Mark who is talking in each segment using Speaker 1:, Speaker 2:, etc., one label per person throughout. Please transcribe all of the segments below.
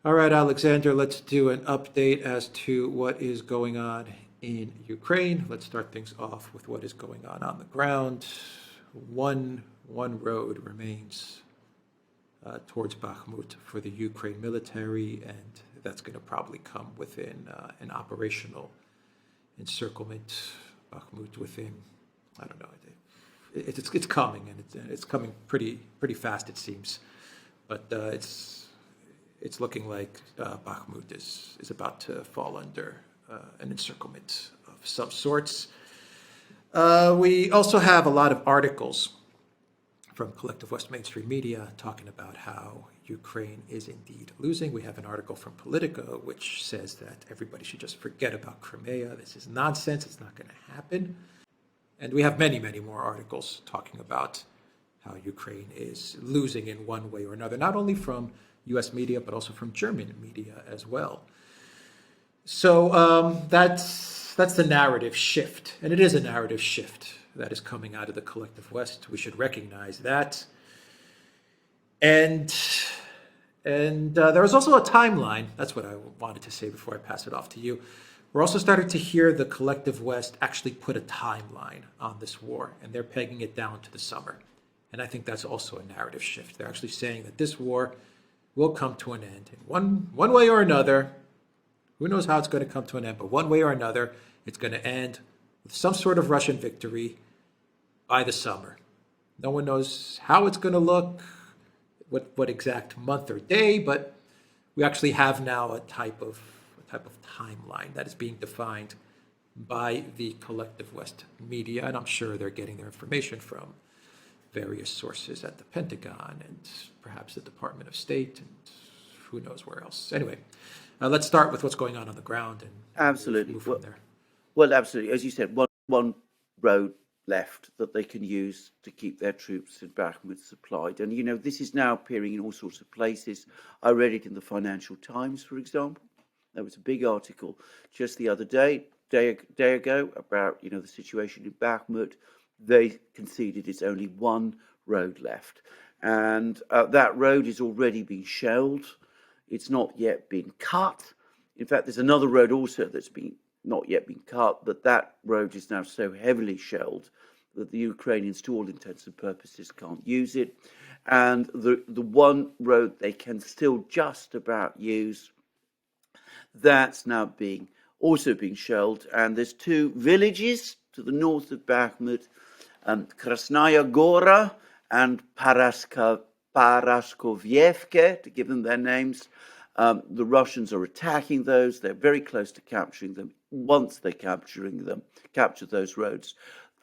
Speaker 1: All right, Alexander, let's do an update as to what is going on in Ukraine. Let's start things off with what is going on the ground. One road remains towards Bakhmut for the Ukraine military, and that's going to probably come within an operational encirclement. Bakhmut within, I don't know, it's coming, and it's coming pretty fast, it seems, but it's looking like Bakhmut is about to fall under an encirclement of some sorts. We also have a lot of articles from Collective West mainstream media talking about how Ukraine is indeed losing. We have an article from Politico which says that everybody should just forget about Crimea. This is nonsense. It's not going to happen. And we have many more articles talking about how Ukraine is losing in one way or another, not only from US media, but also from German media as well. So that's the narrative shift. And it is a narrative shift that is coming out of the Collective West. We should recognize that. And there was also a timeline. That's what I wanted to say before I pass it off to you. We're also starting to hear the Collective West actually put a timeline on this war, and they're pegging it down to the summer. And I think that's also a narrative shift. They're actually saying that this war will come to an end in one way or another. Who knows how it's going to come to an end, but one way or another, it's going to end with some sort of Russian victory by the summer. No one knows how it's going to look, what exact month or day, but we actually have now a type of timeline that is being defined by the Collective West media, and I'm sure they're getting their information from various sources at the Pentagon and perhaps the Department of State and who knows where else. Anyway, let's start with what's going on the ground and
Speaker 2: Absolutely.
Speaker 1: move from there.
Speaker 2: Well, absolutely. As you said, one road left that they can use to keep their troops in Bakhmut supplied. And, you know, this is now appearing in all sorts of places. I read it in the Financial Times, for example. There was a big article just the other day ago, about, you know, the situation in Bakhmut. They conceded it's only one road left. And that road is already being shelled. It's not yet been cut. In fact, there's another road also that's not yet been cut, but that road is now so heavily shelled that the Ukrainians, to all intents and purposes, can't use it. And the one road they can still just about use, that's now also being shelled. And there's two villages to the north of Bakhmut, Krasnaya Gora and Paraskovyevke, to give them their names. The Russians are attacking those. They're very close to capturing them. Once they capture those roads,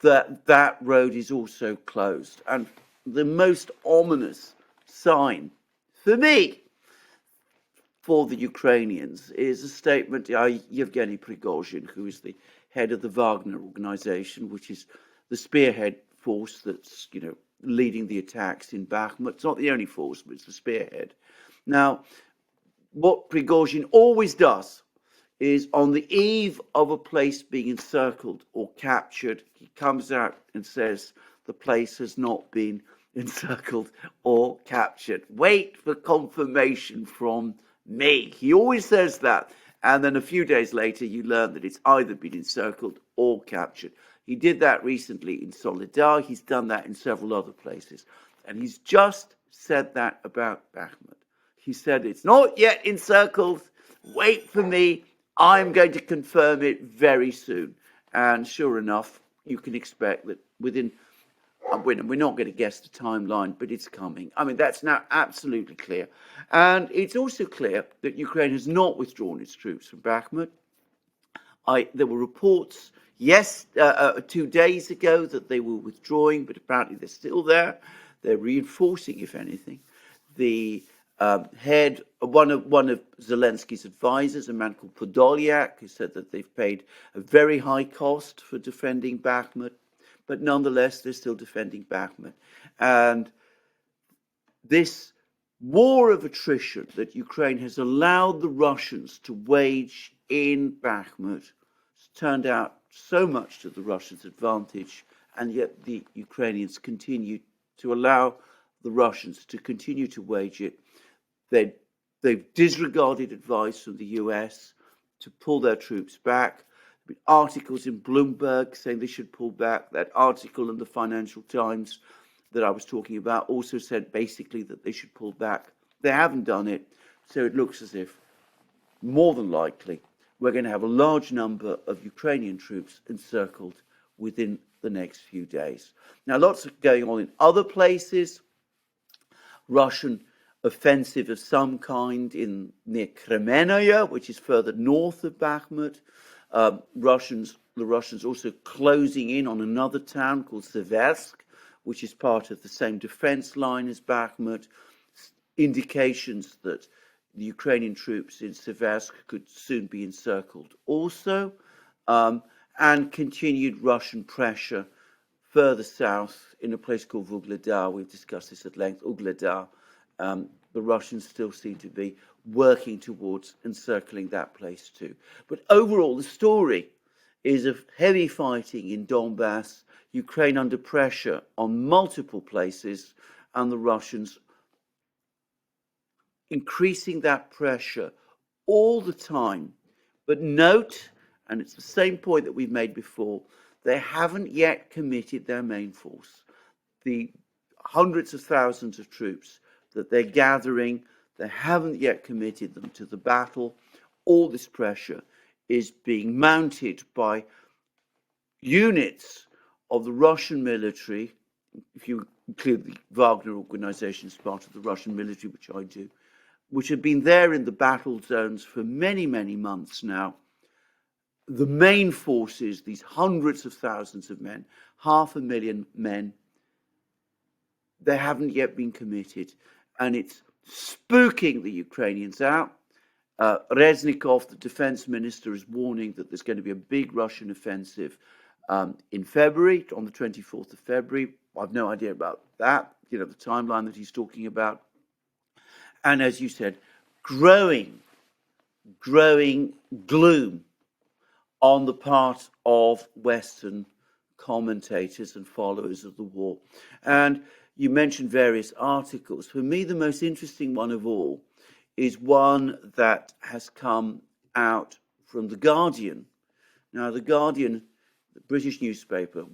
Speaker 2: that road is also closed. And the most ominous sign for me for the Ukrainians is a statement by Yevgeny Prigozhin, who is the head of the Wagner organization, which is the spearhead force that's, you know, leading the attacks in Bakhmut. It's not the only force, but it's the spearhead. Now, what Prigozhin always does is, on the eve of a place being encircled or captured, he comes out and says the place has not been encircled or captured. Wait for confirmation from me. He always says that. And then a few days later, you learn that it's either been encircled or captured. He did that recently in Solidar. He's done that in several other places. And he's just said that about Bakhmut. He said, it's not yet encircled. Wait for me. I'm going to confirm it very soon. And sure enough, you can expect that within, we're not going to guess the timeline, but it's coming. I mean, that's now absolutely clear. And it's also clear that Ukraine has not withdrawn its troops from Bakhmut. There were reports 2 days ago that they were withdrawing, but apparently they're still there. They're reinforcing, if anything. The one of Zelensky's advisors, a man called Podolyak, who said that they've paid a very high cost for defending Bakhmut, but nonetheless they're still defending Bakhmut. And this war of attrition that Ukraine has allowed the Russians to wage in Bakhmut has turned out so much to the Russians' advantage, and yet the Ukrainians continue to allow the Russians to continue to wage it. They're They've disregarded advice from the US to pull their troops back. There have been articles in Bloomberg saying they should pull back. That article in the Financial Times that I was talking about also said basically that they should pull back. They haven't done it, so it looks as if, more than likely, we're going to have a large number of Ukrainian troops encircled within the next few days. Now, lots of going on in other places. Russian offensive of some kind near Kremenaya, which is further north of Bakhmut. The Russians also closing in on another town called Seversk, which is part of the same defense line as Bakhmut. Indications that the Ukrainian troops in Seversk could soon be encircled also, and continued Russian pressure further south in a place called Vuhledar. We've discussed this at length. Vuhledar, the Russians still seem to be working towards encircling that place too. But overall, the story is of heavy fighting in Donbass, Ukraine under pressure on multiple places, and the Russians increasing that pressure all the time. But note, and it's the same point that we've made before, they haven't yet committed their main force. The hundreds of thousands of troops that they're gathering, they haven't yet committed them to the battle. All this pressure is being mounted by units of the Russian military, if you include the Wagner organization as part of the Russian military, which I do, which have been there in the battle zones for many, many months now. The main forces, these hundreds of thousands of men, 500,000 men, they haven't yet been committed. And it's spooking the Ukrainians out. Reznikov, the defense minister, is warning that there's going to be a big Russian offensive in February, on the 24th of February. I've no idea about that, the timeline that he's talking about. And as you said, growing gloom on the part of Western commentators and followers of the war. And you mentioned various articles. For me, the most interesting one of all is one that has come out from The Guardian. Now, The Guardian, the British newspaper,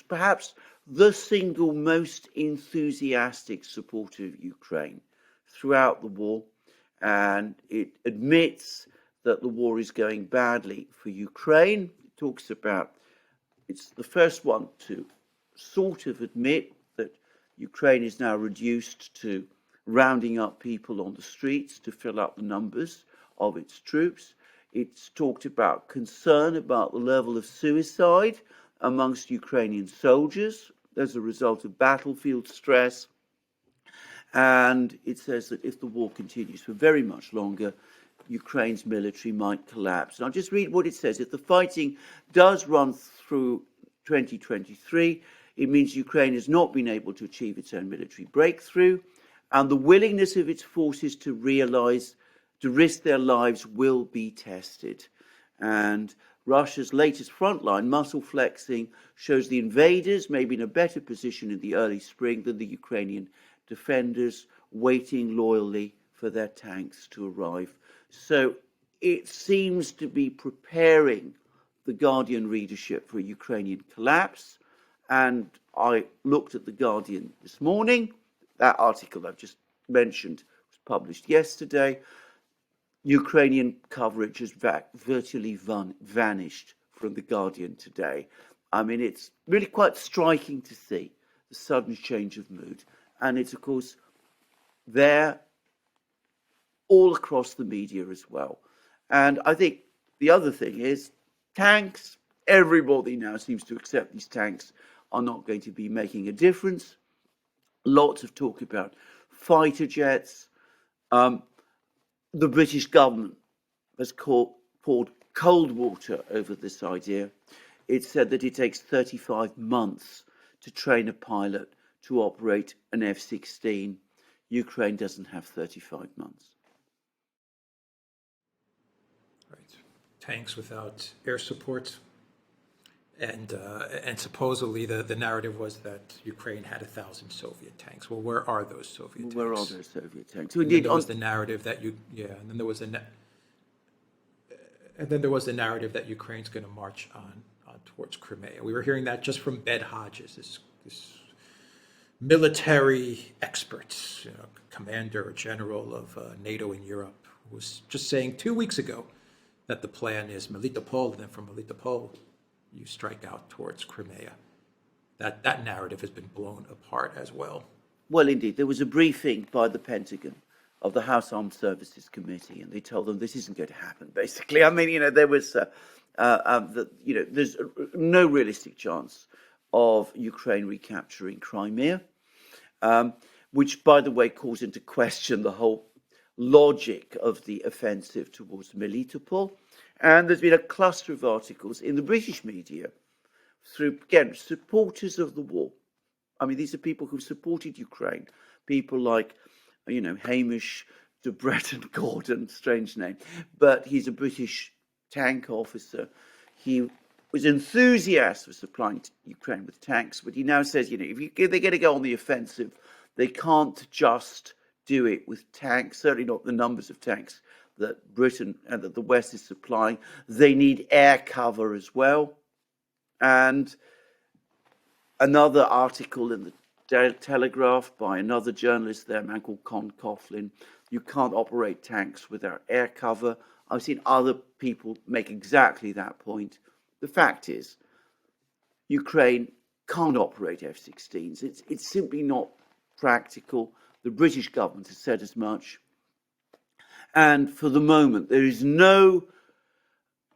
Speaker 2: perhaps the single most enthusiastic supporter of Ukraine throughout the war, and it admits that the war is going badly for Ukraine. It talks about, it's the first one to sort of admit that Ukraine is now reduced to rounding up people on the streets to fill up the numbers of its troops. It's talked about concern about the level of suicide amongst Ukrainian soldiers as a result of battlefield stress. And it says that if the war continues for very much longer, Ukraine's military might collapse. And I'll just read what it says. If the fighting does run through 2023, it means Ukraine has not been able to achieve its own military breakthrough, and the willingness of its forces to risk their lives will be tested. And Russia's latest frontline muscle flexing shows the invaders may be in a better position in the early spring than the Ukrainian defenders, waiting loyally for their tanks to arrive. So it seems to be preparing the Guardian readership for a Ukrainian collapse. And I looked at the Guardian this morning. That article I've just mentioned was published yesterday. Ukrainian coverage has virtually vanished from the Guardian today. I mean, it's really quite striking to see the sudden change of mood. And it's, of course, there all across the media as well. And I think the other thing is tanks. Everybody now seems to accept these tanks are not going to be making a difference. Lots of talk about fighter jets. The British government has poured cold water over this idea. It said that it takes 35 months to train a pilot to operate an F-16. Ukraine doesn't have 35 months.
Speaker 1: Right. Tanks without air support. And supposedly the narrative was that Ukraine had 1,000 Soviet tanks. Well, where are those Soviet tanks?
Speaker 2: Where are those Soviet tanks? So
Speaker 1: And then
Speaker 2: indeed,
Speaker 1: there was the narrative that and then there was the narrative that Ukraine's going to march on towards Crimea. We were hearing that just from Ben Hodges, this military expert, commander or general of NATO in Europe, who was just saying 2 weeks ago that the plan is Melitopol, and then from Melitopol, you strike out towards Crimea. That narrative has been blown apart as well.
Speaker 2: well, indeed, there was a briefing by the Pentagon of the House Armed Services Committee, and they told them this isn't going to happen. Basically, I mean, there was, there's no realistic chance of Ukraine recapturing Crimea, which, by the way, calls into question the whole logic of the offensive towards Melitopol. And there's been a cluster of articles in the British media through, again, supporters of the war. I mean, these are people who supported Ukraine, people like, Hamish de Breton Gordon, strange name, but he's a British tank officer. He was enthusiastic for supplying Ukraine with tanks, but he now says, if they're going to go on the offensive, they can't just do it with tanks, certainly not the numbers of tanks that Britain and that the West is supplying. They need air cover as well. And another article in the Telegraph by another journalist there, a man called Con Coughlin, you can't operate tanks without air cover. I've seen other people make exactly that point. The fact is, Ukraine can't operate F-16s. It's simply not practical. The British government has said as much. And for the moment, there is no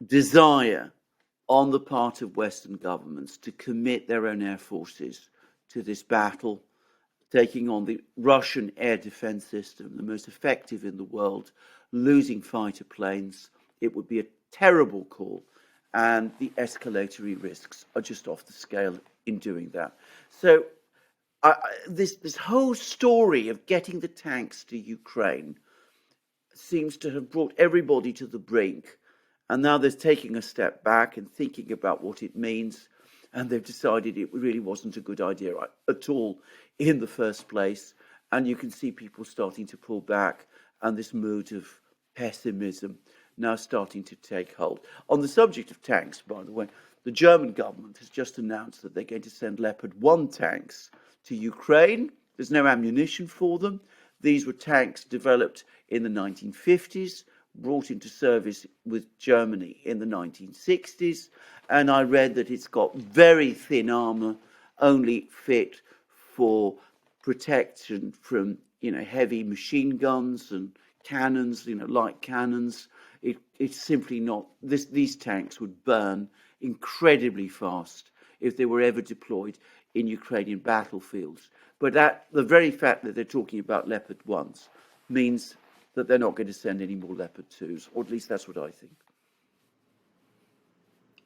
Speaker 2: desire on the part of Western governments to commit their own air forces to this battle, taking on the Russian air defense system, the most effective in the world, losing fighter planes. It would be a terrible call, and the escalatory risks are just off the scale in doing that. So this whole story of getting the tanks to Ukraine seems to have brought everybody to the brink, and now they're taking a step back and thinking about what it means, and they've decided it really wasn't a good idea at all in the first place. And you can see people starting to pull back, and this mood of pessimism now starting to take hold. On the subject of tanks, by the way, the German government has just announced that they're going to send Leopard 1 tanks to Ukraine. There's no ammunition for them. These were tanks developed in the 1950s, brought into service with Germany in the 1960s. And I read that it's got very thin armor, only fit for protection from, heavy machine guns and cannons, light cannons. It's simply not, these tanks would burn incredibly fast if they were ever deployed in Ukrainian battlefields. But the very fact that they're talking about Leopard 1s means that they're not going to send any more Leopard 2s, or at least that's what I think.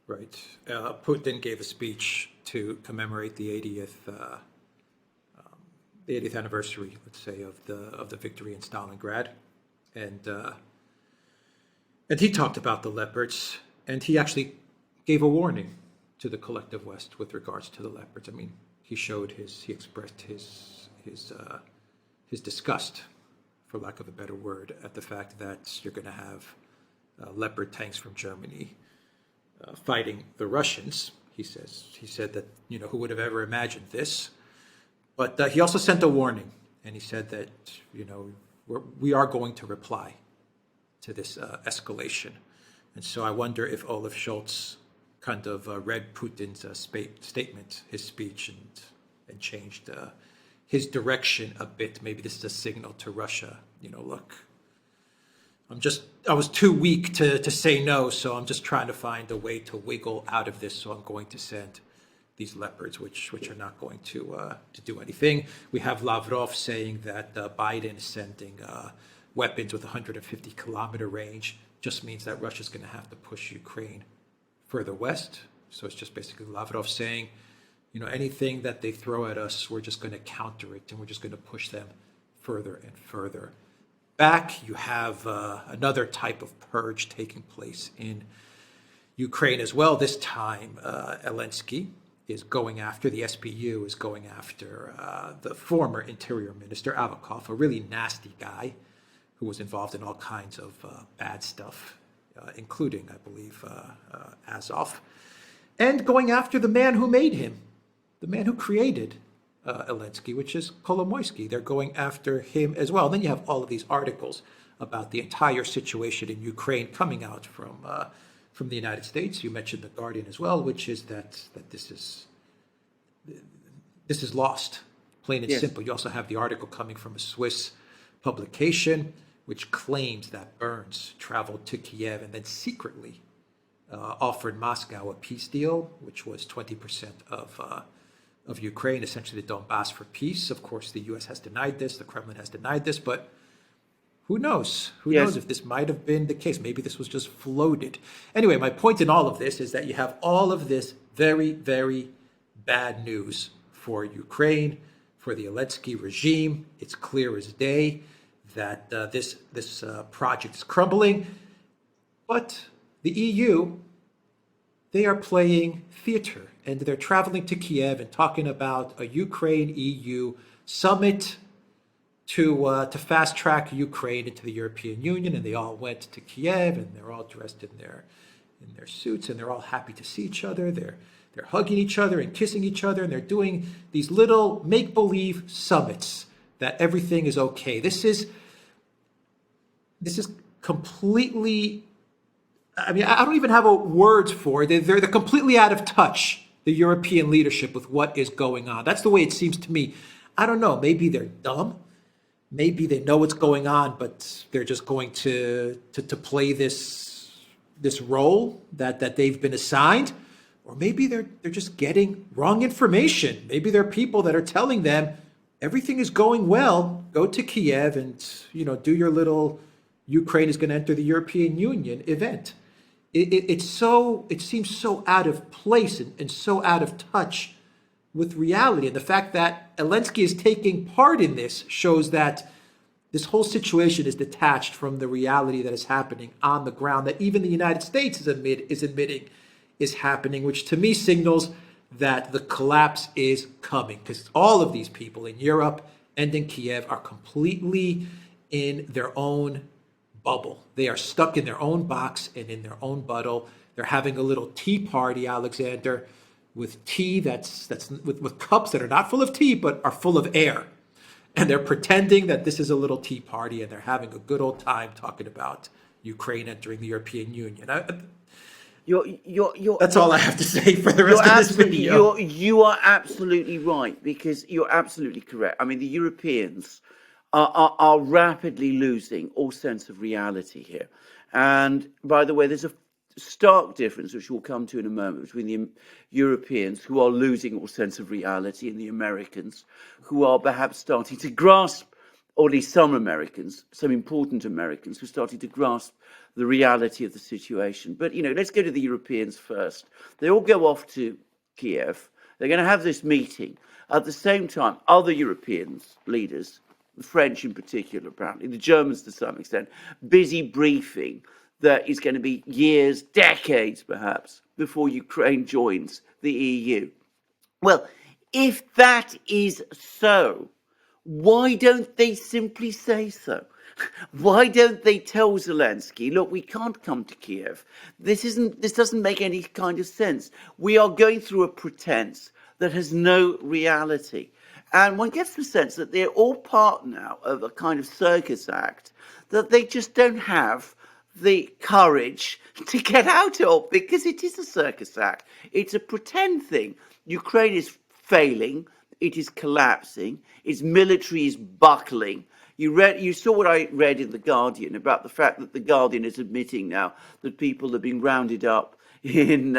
Speaker 1: Right. Putin gave a speech to commemorate the 80th anniversary, let's say, of the victory in Stalingrad, and he talked about the Leopards, and he actually gave a warning to the collective West with regards to the Leopards. I mean, he expressed his disgust, for lack of a better word, at the fact that you're going to have Leopard tanks from Germany fighting the Russians. He said that, who would have ever imagined this? But he also sent a warning, and he said that, we are going to reply to this escalation. And so I wonder if Olaf Scholz kind of read Putin's statement, his speech, and changed his direction a bit. Maybe this is a signal to Russia, look, I was too weak to say no, so I'm just trying to find a way to wiggle out of this, so I'm going to send these Leopards, which are not going to do anything. We have Lavrov saying that Biden is sending weapons with 150-kilometer range. Just means that Russia's going to have to push Ukraine further west. So it's just basically Lavrov saying, anything that they throw at us, we're just going to counter it, and we're just going to push them further and further back. You have another type of purge taking place in Ukraine as well. This time, Zelensky is going after, the SBU is going after the former Interior Minister, Avakov, a really nasty guy who was involved in all kinds of bad stuff, including, I believe, Azov, and going after the man who made him, the man who created Zelensky, which is Kolomoisky. They're going after him as well. And then you have all of these articles about the entire situation in Ukraine coming out from the United States. You mentioned the Guardian as well, which is that this is lost, plain and simple. You also have the article coming from a Swiss publication which claims that Burns traveled to Kiev and then secretly offered Moscow a peace deal, which was 20% of Ukraine, essentially the Donbass, for peace. Of course, the U.S. has denied this, the Kremlin has denied this, but who knows? Who knows if this might have been the case? Maybe this was just floated. Anyway, my point in all of this is that you have all of this very, very bad news for Ukraine, for the Zelensky regime. It's clear as day that this project is crumbling. But the EU, they are playing theater, and they're traveling to Kiev and talking about a Ukraine-EU summit to fast track Ukraine into the European Union, and they all went to Kiev, and they're all dressed in their suits, and they're all happy to see each other. They're hugging each other and kissing each other, and they're doing these little make-believe summits that everything is okay. This is completely. I mean, I don't even have words for it. They're completely out of touch, the European leadership, with what is going on. That's the way it seems to me. I don't know. Maybe they're dumb. Maybe they know what's going on, but they're just going to play this role that they've been assigned. Or maybe they're just getting wrong information. Maybe there are people that are telling them everything is going well. Go to Kiev and do your little Ukraine is going to enter the European Union event. It seems so out of place and so out of touch with reality. And the fact that Zelensky is taking part in this shows that this whole situation is detached from the reality that is happening on the ground, that even the United States is admitting is happening, which to me signals that the collapse is coming, because all of these people in Europe and in Kiev are completely in their own bubble. They are stuck in their own box and in their own bubble. They're having a little tea party, Alexander, with tea that's with cups that are not full of tea but are full of air, and they're pretending that this is a little tea party, and they're having a good old time talking about Ukraine entering the European Union. That's all I have to say for the rest of this video.
Speaker 2: You are absolutely right, because you're absolutely correct. I mean, the Europeans are rapidly losing all sense of reality here. And by the way, there's a stark difference, which we'll come to in a moment, between the Europeans, who are losing all sense of reality, and the Americans, who are perhaps starting to grasp, or at least some Americans, some important Americans, who are starting to grasp the reality of the situation. But, let's go to the Europeans first. They all go off to Kiev. They're going to have this meeting. At the same time, other European leaders, the French in particular, apparently, the Germans to some extent, busy briefing that is going to be years, decades perhaps, before Ukraine joins the EU. Well, if that is so, why don't they simply say so? Why don't they tell Zelensky, look, we can't come to Kiev. This doesn't make any kind of sense. We are going through a pretense that has no reality. And one gets the sense that they're all part now of a kind of circus act that they just don't have the courage to get out of, because it is a circus act. It's a pretend thing. Ukraine is failing. It is collapsing. Its military is buckling. You saw what I read in The Guardian about the fact that The Guardian is admitting now that people have been rounded up on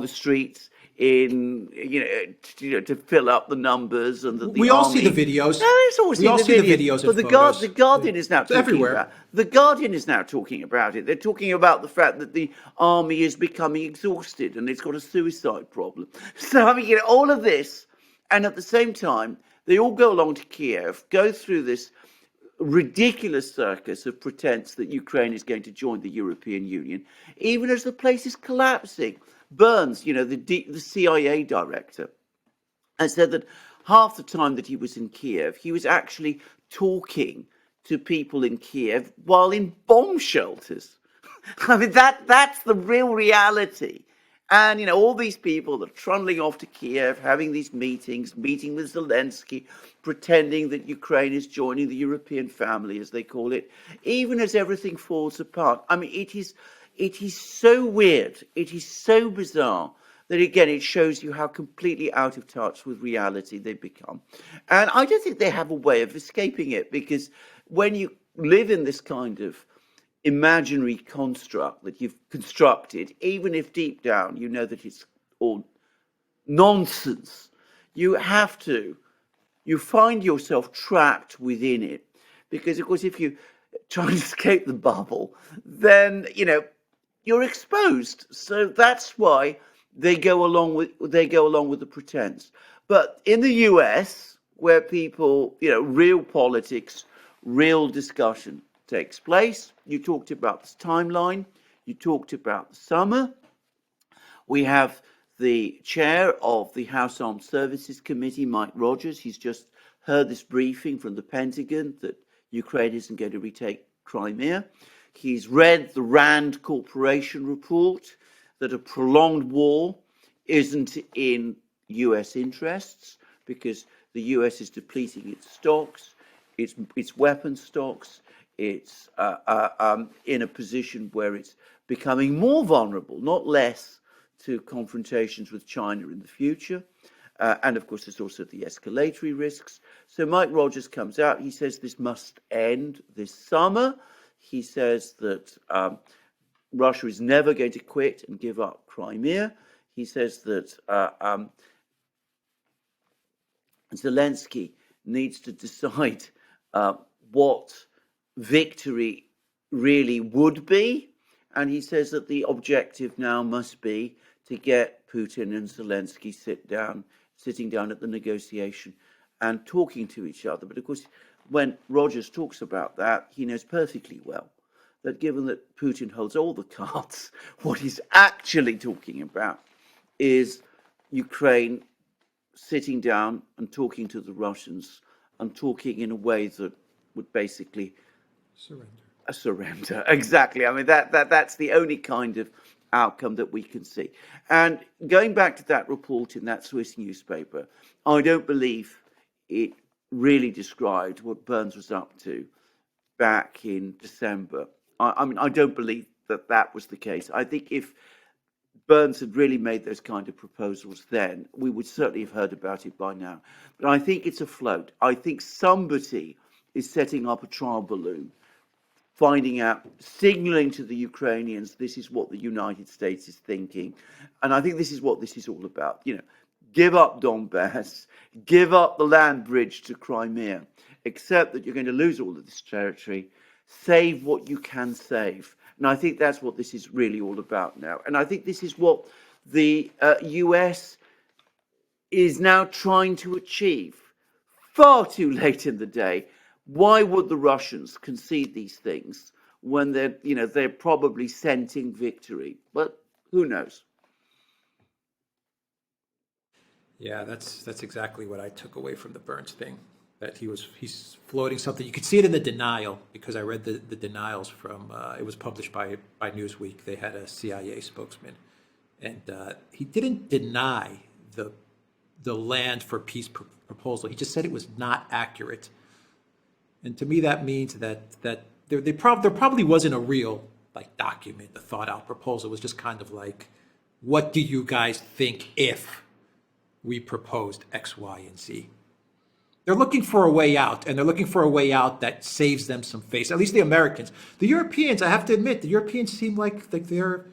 Speaker 2: the streets to fill up the numbers, and that
Speaker 1: we all see the videos.
Speaker 2: We all see the videos. But the Guardian is now talking
Speaker 1: everywhere.
Speaker 2: about. The Guardian is now talking about it. They're talking about the fact that the army is becoming exhausted and it's got a suicide problem. So all of this, and at the same time, they all go along to Kiev, go through this ridiculous circus of pretense that Ukraine is going to join the European Union, even as the place is collapsing. Burns, the CIA director, and said that half the time that he was in Kiev, he was actually talking to people in Kiev while in bomb shelters. I mean, that's the real reality. And, all these people that are trundling off to Kiev, having these meetings, meeting with Zelensky, pretending that Ukraine is joining the European family, as they call it, even as everything falls apart. I mean, it is so weird. It is so bizarre that, again, it shows you how completely out of touch with reality they've become. And I don't think they have a way of escaping it, because when you live in this kind of imaginary construct that you've constructed, even if deep down you know that it's all nonsense, you find yourself trapped within it. Because, of course, if you try to escape the bubble, then, you're exposed. So that's why they go along with the pretense. But in the US, where people, real politics, real discussion takes place. You talked about this timeline. You talked about the summer. We have the chair of the House Armed Services Committee, Mike Rogers. He's just heard this briefing from the Pentagon that Ukraine isn't going to retake Crimea. He's read the Rand Corporation report that a prolonged war isn't in US interests because the US is depleting its stocks, its weapon stocks. It's in a position where it's becoming more vulnerable, not less, to confrontations with China in the future. And of course, there's also the escalatory risks. So Mike Rogers comes out. He says this must end this summer. He says that Russia is never going to quit and give up Crimea. He says that Zelensky needs to decide what victory really would be. And he says that the objective now must be to get Putin and Zelensky sitting down at the negotiation and talking to each other. But of course, when Rogers talks about that, he knows perfectly well that given that Putin holds all the cards, what he's actually talking about is Ukraine sitting down and talking to the Russians and talking in a way that would basically surrender. Exactly. I mean, that's the only kind of outcome that we can see. And going back to that report in that Swiss newspaper, I don't believe it really described what Burns was up to back in December. I mean, I don't believe that was the case. I think if Burns had really made those kind of proposals then, we would certainly have heard about it by now. But I think it's afloat. I think somebody is setting up a trial balloon, finding out, signaling to the Ukrainians, this is what the United States is thinking. And I think this is what this is all about. Give up Donbass, give up the land bridge to Crimea, accept that you're going to lose all of this territory, save what you can save. And I think that's what this is really all about now. And I think this is what the US is now trying to achieve. Far too late in the day. Why would the Russians concede these things when they're probably scenting victory? But who knows?
Speaker 1: Yeah, that's exactly what I took away from the Burns thing. That he's floating something. You could see it in the denial, because I read the denials from it was published by Newsweek. They had a CIA spokesman, and he didn't deny the land for peace proposal. He just said it was not accurate. And to me, that means that there probably wasn't a real document, a thought out proposal. It was just kind of like, what do you guys think if we proposed X, Y, and Z? They're looking for a way out, and they're looking for a way out that saves them some face. At least the Americans. The Europeans, I have to admit, the Europeans seem like they're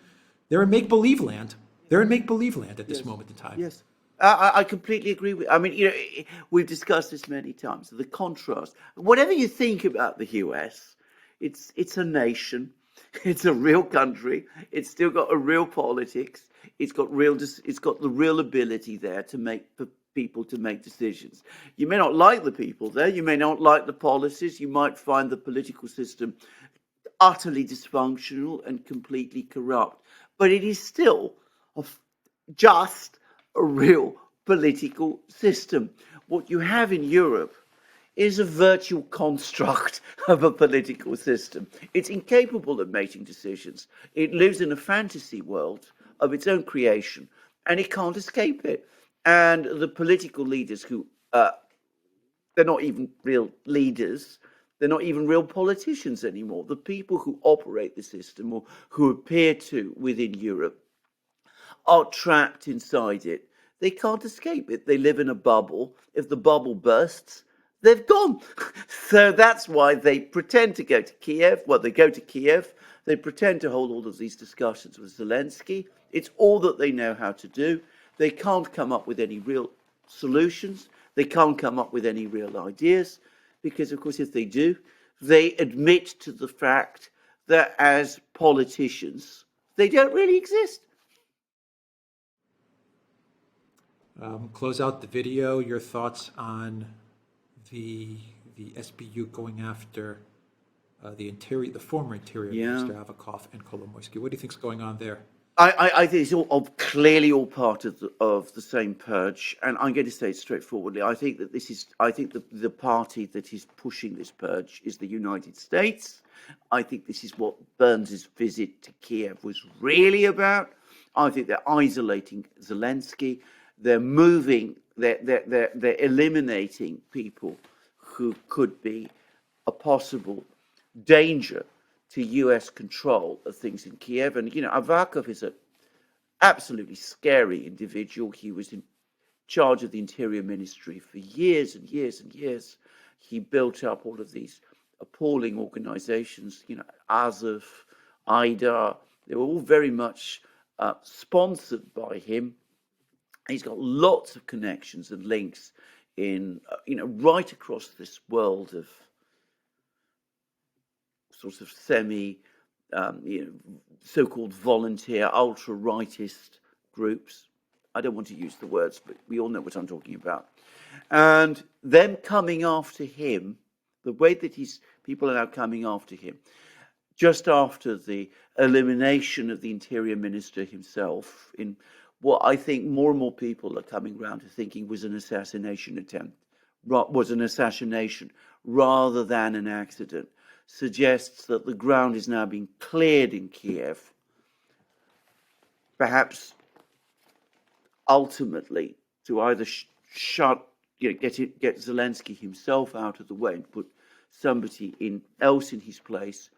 Speaker 1: in make-believe land. They're in make-believe land at this moment in time.
Speaker 2: Yes. I completely agree with. I mean, we've discussed this many times. The contrast. Whatever you think about the US, it's a nation. It's a real country. It's still got a real politics. It's got the real ability there to make people to make decisions. You may not like the people there, you may not like the policies, you might find the political system utterly dysfunctional and completely corrupt, but it is still just a real political system. What you have in Europe is a virtual construct of a political system. It's incapable of making decisions. It lives in a fantasy world of its own creation, and it can't escape it. And the political leaders who, they're not even real leaders, they're not even real politicians anymore. The people who operate the system or who appear to within Europe are trapped inside it. They can't escape it. They live in a bubble. If the bubble bursts, they've gone. So that's why they pretend to go to Kiev. Well, they go to Kiev. They pretend to hold all of these discussions with Zelensky. It's all that they know how to do. They can't come up with any real solutions. They can't come up with any real ideas because, of course, if they do, they admit to the fact that as politicians, they don't really exist.
Speaker 1: Close out the video. Your thoughts on the SBU going after the former Interior Minister Avakov and Kolomoisky. What do you think is going on there?
Speaker 2: I think it's all clearly all part of the same purge, and I'm going to say it straightforwardly. I think that the party that is pushing this purge is the United States. I think this is what Burns' visit to Kiev was really about. I think they're isolating Zelensky. They're moving. They're eliminating people who could be a possible danger to U.S. control of things in Kiev. And, Avakov is an absolutely scary individual. He was in charge of the Interior Ministry for years and years and years. He built up all of these appalling organizations, Azov, IDA. They were all very much sponsored by him. He's got lots of connections and links in, right across this world of sort of so-called volunteer, ultra-rightist groups. I don't want to use the words, but we all know what I'm talking about. And them coming after him, the way that people are now coming after him, just after the elimination of the Interior Minister himself, in what I think more and more people are coming around to thinking was an assassination attempt, was an assassination rather than an accident, suggests that the ground is now being cleared in Kiev, perhaps ultimately to either get Zelensky himself out of the way and put somebody else in his place.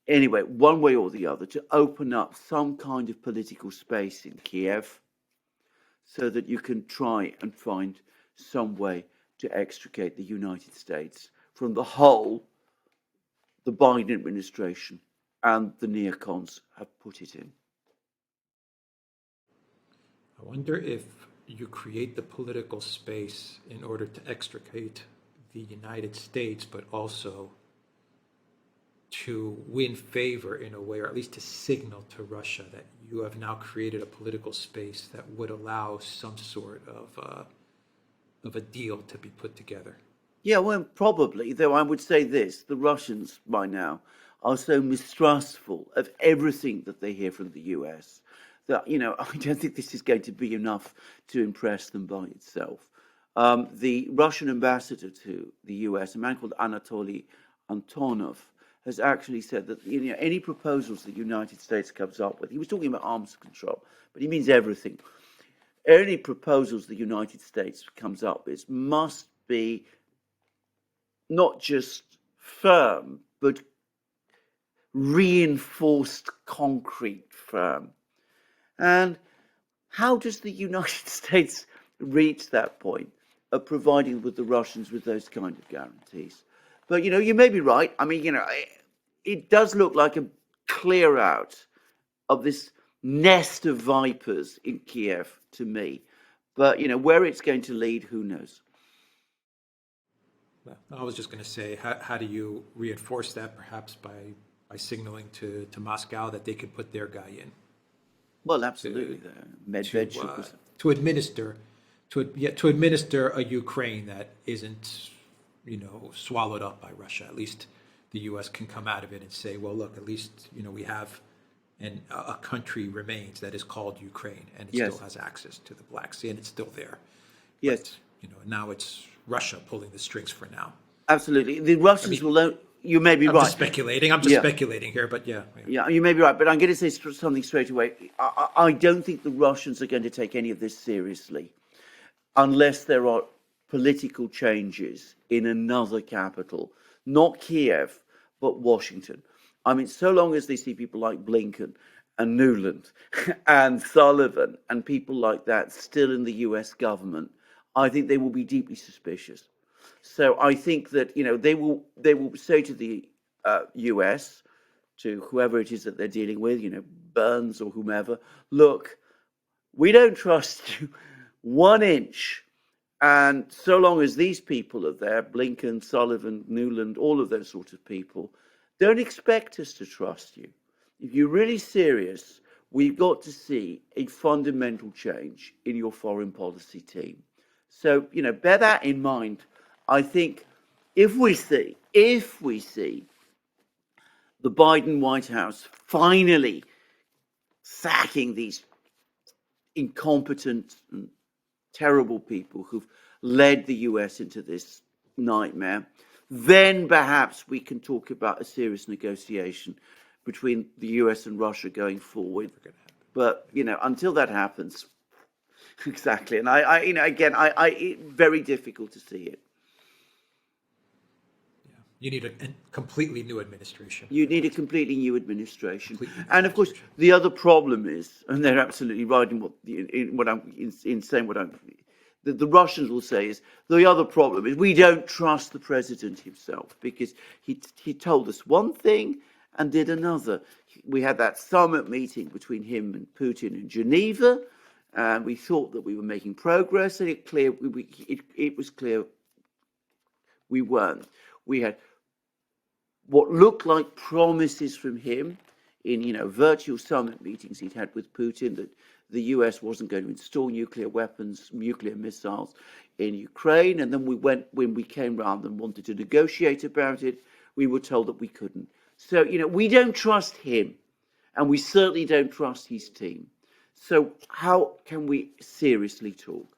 Speaker 2: Anyway, one way or the other, to open up some kind of political space in Kiev so that you can try and find some way to extricate the United States from the hole the Biden administration and the neocons have put it in.
Speaker 1: I wonder if you create the political space in order to extricate the United States, but also to win favor in a way, or at least to signal to Russia that you have now created a political space that would allow some sort of a deal to be put together.
Speaker 2: Yeah, well, probably, though I would say this, the Russians by now are so mistrustful of everything that they hear from the US that, I don't think this is going to be enough to impress them by itself. The Russian ambassador to the US, a man called Anatoly Antonov, has actually said that any proposals the United States comes up with, he was talking about arms control, but he means everything. Any proposals the United States comes up with must be not just firm, but reinforced concrete firm. And how does the United States reach that point of providing with the Russians with those kind of guarantees? But, you may be right. I mean, it does look like a clear out of this nest of vipers in Kiev to me. But, where it's going to lead, who knows?
Speaker 1: I was just going to say, how do you reinforce that, perhaps by signaling to Moscow that they could put their guy in?
Speaker 2: Well, absolutely. Medvedchuk
Speaker 1: to administer to administer a Ukraine that isn't, swallowed up by Russia. At least the U.S. can come out of it and say, well, look, at least, we have a country remains that is called Ukraine, and it
Speaker 2: Yes.
Speaker 1: still has access to the Black Sea, and it's still there.
Speaker 2: Yes.
Speaker 1: But, now it's Russia pulling the strings for now.
Speaker 2: Absolutely. The Russians will. You may be
Speaker 1: I'm
Speaker 2: right.
Speaker 1: just speculating. I'm just
Speaker 2: Yeah.
Speaker 1: speculating here, but yeah.
Speaker 2: Yeah, you may be right, but I'm going to say something straight away. I don't think the Russians are going to take any of this seriously unless there are political changes in another capital, not Kiev, but Washington. I mean, so long as they see people like Blinken and Nuland and Sullivan and people like that still in the US government, I think they will be deeply suspicious. So I think that they will say to the US, to whoever it is that they're dealing with, Burns or whomever, look, we don't trust you 1 inch. And so long as these people are there, Blinken, Sullivan, Nuland, all of those sort of people, don't expect us to trust you. If you're really serious, we've got to see a fundamental change in your foreign policy team. So, bear that in mind. I think if we see the Biden White House finally sacking these incompetent and terrible people who've led the US into this nightmare, then perhaps we can talk about a serious negotiation between the US and Russia going forward. But, until that happens, exactly. And I very difficult to see it.
Speaker 1: You need a completely new administration.
Speaker 2: You need a completely new administration.
Speaker 1: Completely new
Speaker 2: And of course,
Speaker 1: administration.
Speaker 2: the other problem is, and they're absolutely right in saying what the Russians will say is, the other problem is we don't trust the president himself because he told us one thing and did another. We had that summit meeting between him and Putin in Geneva, and we thought that we were making progress, and it was clear we weren't. We had what looked like promises from him in virtual summit meetings he'd had with Putin that the US wasn't going to install nuclear weapons, nuclear missiles in Ukraine. And then when we came round and wanted to negotiate about it, we were told that we couldn't. So, we don't trust him, and we certainly don't trust his team. So how can we seriously talk?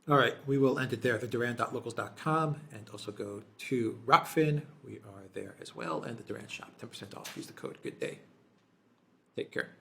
Speaker 1: All right, we will end it there. The Duran.locals.com, and also go to Rockfin. We are there as well, and the Duran shop, 10% off. Use the code Good Day. Take care.